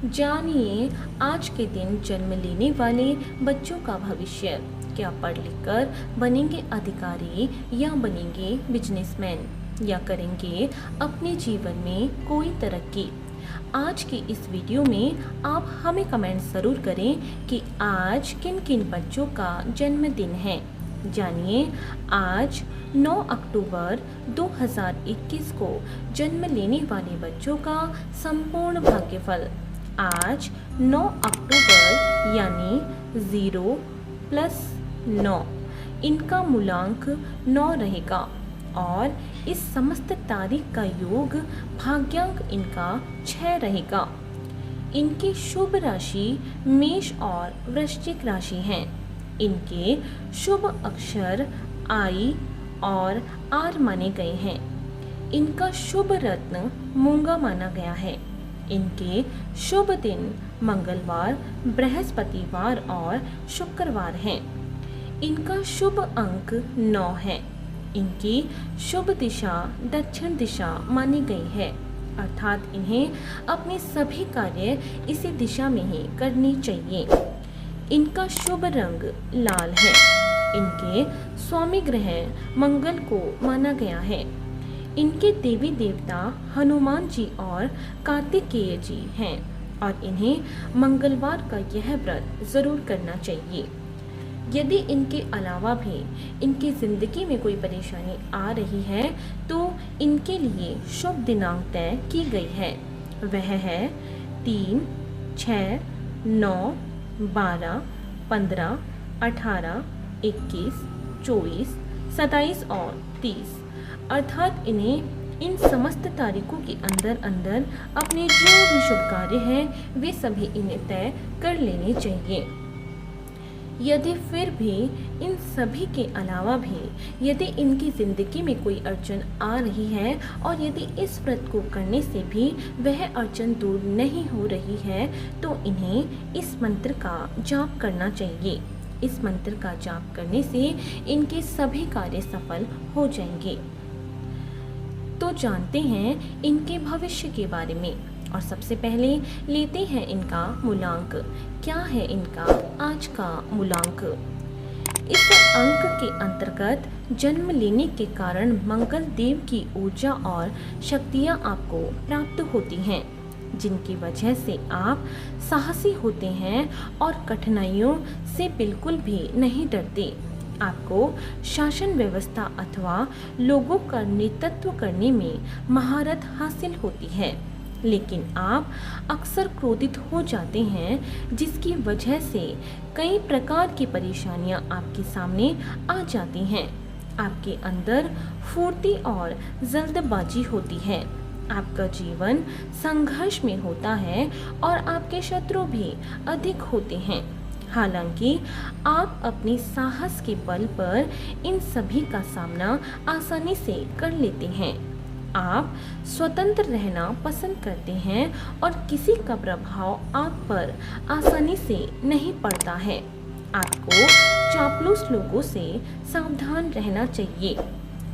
जानिए आज के दिन जन्म लेने वाले बच्चों का भविष्य। क्या पढ़ लिख कर बनेंगे अधिकारी या बनेंगे बिजनेसमैन या करेंगे अपने जीवन में कोई तरक्की। आज की इस वीडियो में आप हमें कमेंट ज़रूर करें कि आज किन किन बच्चों का जन्मदिन है। जानिए आज 9 अक्टूबर 2021 को जन्म लेने वाले बच्चों का संपूर्ण भाग्यफल। आज 9 अक्टूबर यानी 0 + 9, इनका मूलांक 9 रहेगा और इस समस्त तारीख का योग भाग्यांक इनका 6 रहेगा। इनकी शुभ राशि मेष और वृश्चिक राशि हैं। इनके शुभ अक्षर I और R माने गए हैं। इनका शुभ रत्न मूंगा माना गया है। इनके शुभ दिन मंगलवार, बृहस्पतिवार और शुक्रवार हैं। इनका शुभ अंक 9 है। इनकी शुभ दिशा दक्षिण दिशा मानी गई है, अर्थात इन्हें अपने सभी कार्य इसी दिशा में ही करनी चाहिए। इनका शुभ रंग लाल है। इनके स्वामी ग्रह मंगल को माना गया है। इनके देवी देवता हनुमान जी और कार्तिकेय जी हैं और इन्हें मंगलवार का यह व्रत जरूर करना चाहिए। यदि इनके अलावा भी इनकी ज़िंदगी में कोई परेशानी आ रही है तो इनके लिए शुभ दिनांक तय की गई है। वह है 3, 6, 9, 12, 15, 18, 21, 24, 27 और 30, अर्थात इन्हें इन समस्त तारीखों के अंदर अपने जो भी शुभ कार्य हैं वे सभी इन्हें तय कर लेने चाहिए। यदि फिर भी इन सभी के अलावा भी यदि इनकी ज़िंदगी में कोई अड़चन आ रही है और यदि इस व्रत को करने से भी वह अड़चन दूर नहीं हो रही है तो इन्हें इस मंत्र का जाप करना चाहिए। इस मंत्र का जाप करने से इनके सभी कार्य सफल हो जाएंगे। तो जानते हैं इनके भविष्य के बारे में और सबसे पहले लेते हैं इनका मूलांक। क्या है इनका आज का मूलांक? इस अंक के अंतर्गत जन्म लेने के कारण मंगल देव की ऊर्जा और शक्तियाँ आपको प्राप्त होती हैं, जिनकी वजह से आप साहसी होते हैं और कठिनाइयों से बिल्कुल भी नहीं डरते। आपको शासन व्यवस्था अथवा लोगों का नेतृत्व करने में महारत हासिल होती है, लेकिन आप अक्सर क्रोधित हो जाते हैं, जिसकी वजह से कई प्रकार की परेशानियां आपके सामने आ जाती हैं। आपके अंदर फुर्ती और जल्दबाजी होती है। आपका जीवन संघर्ष में होता है और आपके शत्रु भी अधिक होते हैं। हालांकि आप अपने साहस के बल पर इन सभी का सामना आसानी से कर लेते हैं। आप स्वतंत्र रहना पसंद करते हैं और किसी का प्रभाव आप पर आसानी से नहीं पड़ता है। आपको चापलूस लोगों से सावधान रहना चाहिए।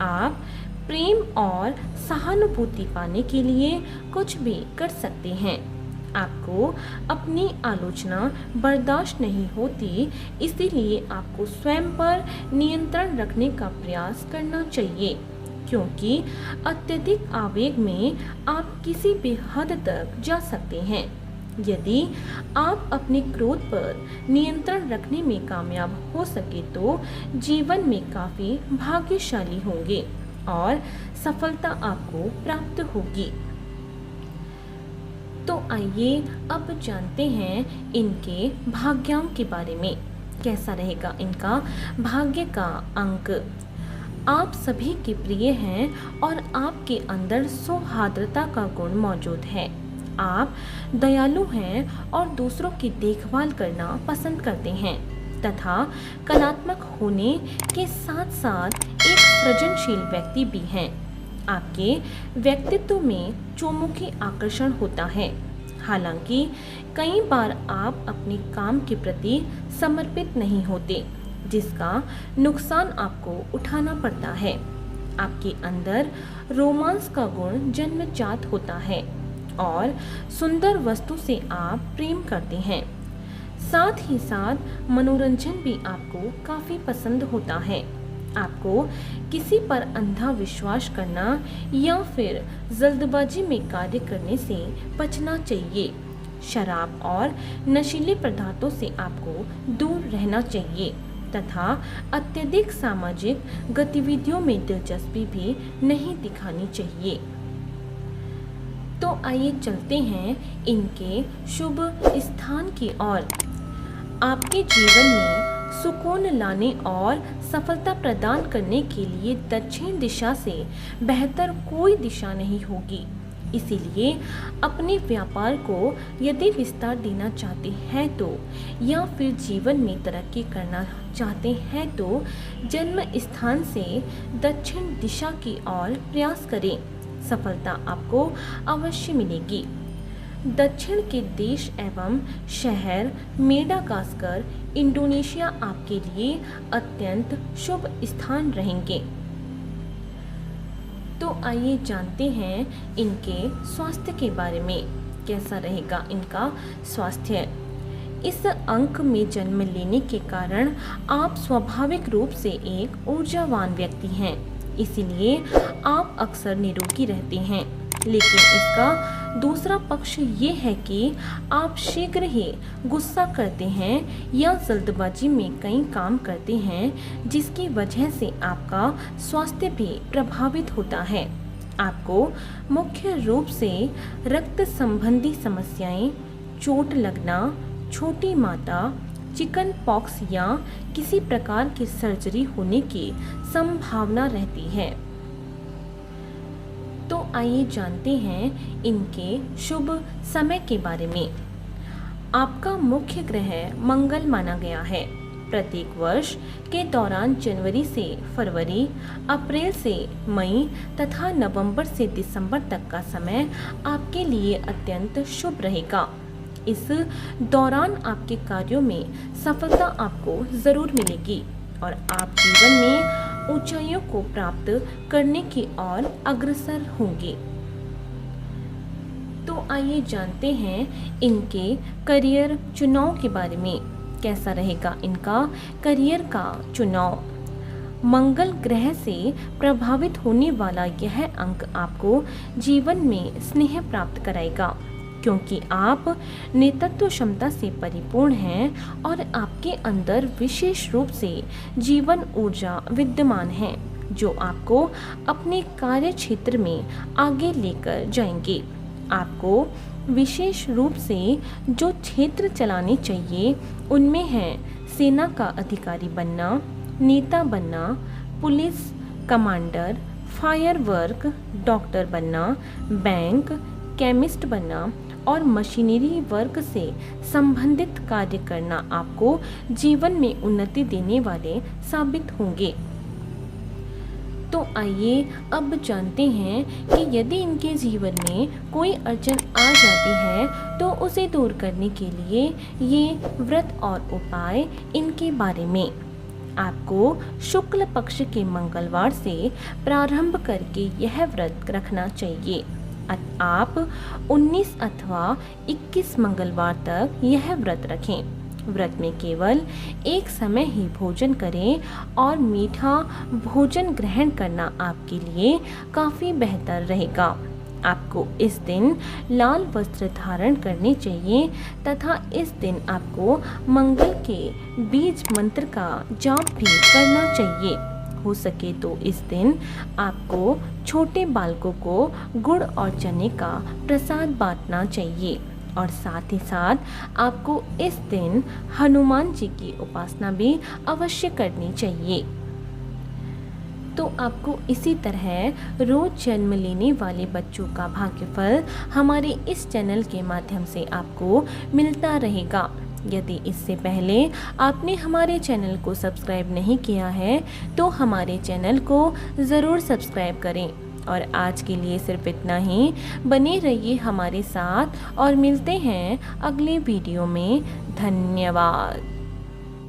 आप प्रेम और सहानुभूति पाने के लिए कुछ भी कर सकते हैं। आपको अपनी आलोचना बर्दाश्त नहीं होती, इसीलिए आपको स्वयं पर नियंत्रण रखने का प्रयास करना चाहिए, क्योंकि अत्यधिक आवेग में आप किसी भी हद तक जा सकते हैं। यदि आप अपने क्रोध पर नियंत्रण रखने में कामयाब हो सके तो जीवन में काफ़ी भाग्यशाली होंगे और सफलता आपको प्राप्त होगी। तो आइए अब जानते हैं इनके भाग्यांक के बारे में। कैसा रहेगा इनका भाग्य का अंक? आप सभी के प्रिय हैं और आपके अंदर सौहार्दता का गुण मौजूद है। आप दयालु हैं और दूसरों की देखभाल करना पसंद करते हैं तथा कलात्मक होने के साथ साथ एक सृजनशील व्यक्ति भी हैं। आपके व्यक्तित्व में चौमुखी आकर्षण होता है। हालांकि कई बार आप अपने काम के प्रति समर्पित नहीं होते, जिसका नुकसान आपको उठाना पड़ता है। आपके अंदर रोमांस का गुण जन्मजात होता है और सुंदर वस्तु से आप प्रेम करते हैं। साथ ही साथ मनोरंजन भी आपको काफ़ी पसंद होता है। आपको किसी पर अंधा विश्वास करना या फिर जल्दबाजी में कार्य करने से बचना चाहिए। शराब और नशीले पदार्थों से आपको दूर रहना चाहिए तथा अत्यधिक सामाजिक गतिविधियों में दिलचस्पी भी नहीं दिखानी चाहिए। तो आइए चलते हैं इनके शुभ स्थान की ओर। आपके जीवन में सुकून लाने और सफलता प्रदान करने के लिए दक्षिण दिशा से बेहतर कोई दिशा नहीं होगी। इसीलिए अपने व्यापार को यदि विस्तार देना चाहते हैं तो या फिर जीवन में तरक्की करना चाहते हैं तो जन्म स्थान से दक्षिण दिशा की ओर प्रयास करें। सफलता आपको अवश्य मिलेगी। दक्षिण के देश एवं शहर मेडागास्कर, इंडोनेशिया आपके लिए अत्यंत शुभ स्थान रहेंगे। तो आइए जानते हैं इनके स्वास्थ्य के बारे में। कैसा रहेगा इनका स्वास्थ्य। इस अंक में जन्म लेने के कारण आप स्वाभाविक रूप से एक ऊर्जावान व्यक्ति हैं, इसीलिए आप अक्सर निरोगी रहते हैं। लेकिन इसका दूसरा पक्ष ये है कि आप शीघ्र ही गुस्सा करते हैं या जल्दबाजी में कई काम करते हैं, जिसकी वजह से आपका स्वास्थ्य भी प्रभावित होता है। आपको मुख्य रूप से रक्त संबंधी समस्याएं, चोट लगना, छोटी माता, चिकन पॉक्स या किसी प्रकार की सर्जरी होने की संभावना रहती है। तो आइए जानते हैं इनके शुभ समय के बारे में। आपका मुख्य ग्रह मंगल माना गया है। प्रत्येक वर्ष के दौरान जनवरी से फरवरी, अप्रैल से मई तथा नवंबर से दिसंबर तक का समय आपके लिए अत्यंत शुभ रहेगा। इस दौरान आपके कार्यों में सफलता आपको ज़रूर मिलेगी और आप जीवन में ऊंचाइयों को प्राप्त करने की ओर अग्रसर होंगे। तो आइए जानते हैं इनके करियर चुनाव के बारे में। कैसा रहेगा इनका करियर का चुनाव। मंगल ग्रह से प्रभावित होने वाला यह अंक आपको जीवन में स्नेह प्राप्त कराएगा, क्योंकि आप नेतृत्व क्षमता से परिपूर्ण हैं और आपके अंदर विशेष रूप से जीवन ऊर्जा विद्यमान है, जो आपको अपने कार्य क्षेत्र में आगे लेकर जाएंगे। आपको विशेष रूप से जो क्षेत्र चलाने चाहिए उनमें है सेना का अधिकारी बनना, नेता बनना, police commander, fire work, doctor बनना, बैंक, केमिस्ट बनना और मशीनरी वर्क से संबंधित कार्य करना आपको जीवन में उन्नति देने वाले साबित होंगे। तो आइए अब जानते हैं कि यदि इनके जीवन में कोई अड़चन आ जाती है तो उसे दूर करने के लिए ये व्रत और उपाय इनके बारे में। आपको शुक्ल पक्ष के मंगलवार से प्रारंभ करके यह व्रत रखना चाहिए। आप 19 अथवा 21 मंगलवार तक यह व्रत रखें। व्रत में केवल एक समय ही भोजन करें और मीठा भोजन ग्रहण करना आपके लिए काफ़ी बेहतर रहेगा। आपको इस दिन लाल वस्त्र धारण करने चाहिए तथा इस दिन आपको मंगल के बीज मंत्र का जाप भी करना चाहिए। हो सके तो इस दिन आपको छोटे बालकों को गुड़ और चने का प्रसाद बांटना चाहिए और साथ ही साथ आपको इस दिन हनुमान जी की उपासना भी अवश्य करनी चाहिए। तो आपको इसी तरह रोज जन्म लेने वाले बच्चों का भाग्यफल हमारे इस चैनल के माध्यम से आपको मिलता रहेगा। यदि इससे पहले आपने हमारे चैनल को सब्सक्राइब नहीं किया है तो हमारे चैनल को ज़रूर सब्सक्राइब करें। और आज के लिए सिर्फ इतना ही। बने रहिए हमारे साथ और मिलते हैं अगले वीडियो में। धन्यवाद।